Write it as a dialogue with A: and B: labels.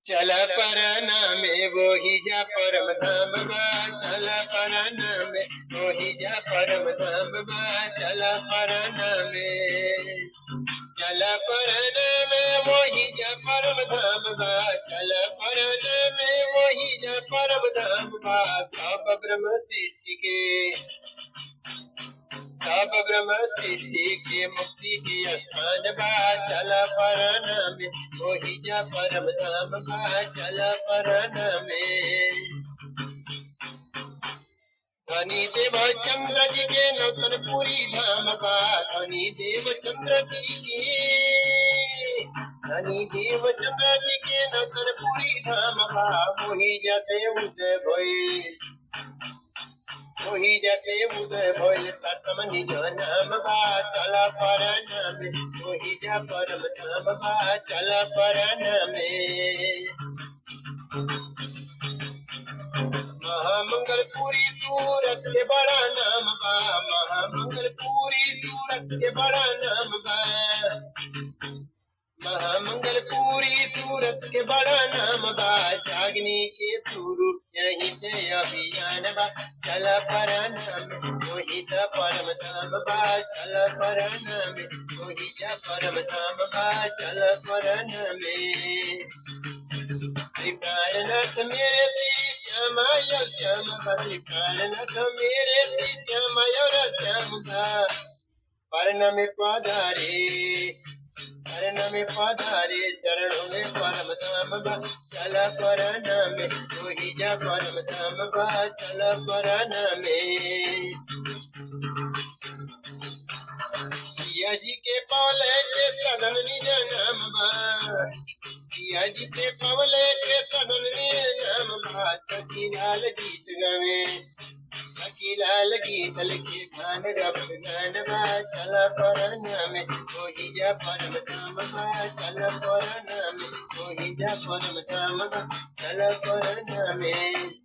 A: चल परना में वही जा परम धाम बा। चल परना में वही जा परम धाम बा। चल परना में, चल परना में वही जा परम धाम बा। चल परना में वही जा परम धाम बा। सब ब्रह्म सृष्टि के, सब ब्रह्म सृष्टि के मुक्ति के स्थान बा। चल परना में वही जा परम धाम बा। चल परना में, धनी देव चंद्र जी के नौतनपुरी धाम बा। धनी देव चंद्र जी के, धनी देव चंद्र जी के नौतनपुरी धाम बा। वही जैसे उदय भइल, वही जैसे उदय भइल तत्म निज नाम बा। चल परना में वही जा परम धाम बा। चल परना में, महामंगलपुरी सूरत के बड़ा नाम बा। महामंगलपुरी सूरत के बड़ा नाम बा। महामंगलपुरी सूरत के बड़ा नाम बा। जागनी के शुरू यहीं से अभियान बा। चल परना में वही जा परम धाम बा। चल परना में वही जा परम धाम बा। चल परना में, त्रिकालनाथ मेरे श्याम आयो श्याम बा। त्रिकालनाथ मेरे श्याम आयो श्याम बा। परना में पधारे, परना में पधारे चरणों में परम धाम बा। चल परना में वही जा परम धाम बा। चल परना में, सिया जी के पवले के सदन निज नाम बा। सिया जी के पवले के सदन निज नाम बा। सखीलाल गीत गावे, सखीलाल गीत लिखे गान रब गान बा। चल परना में वही जा परम धाम बा। चल परना में वही जा परम धाम बा। चल परना में।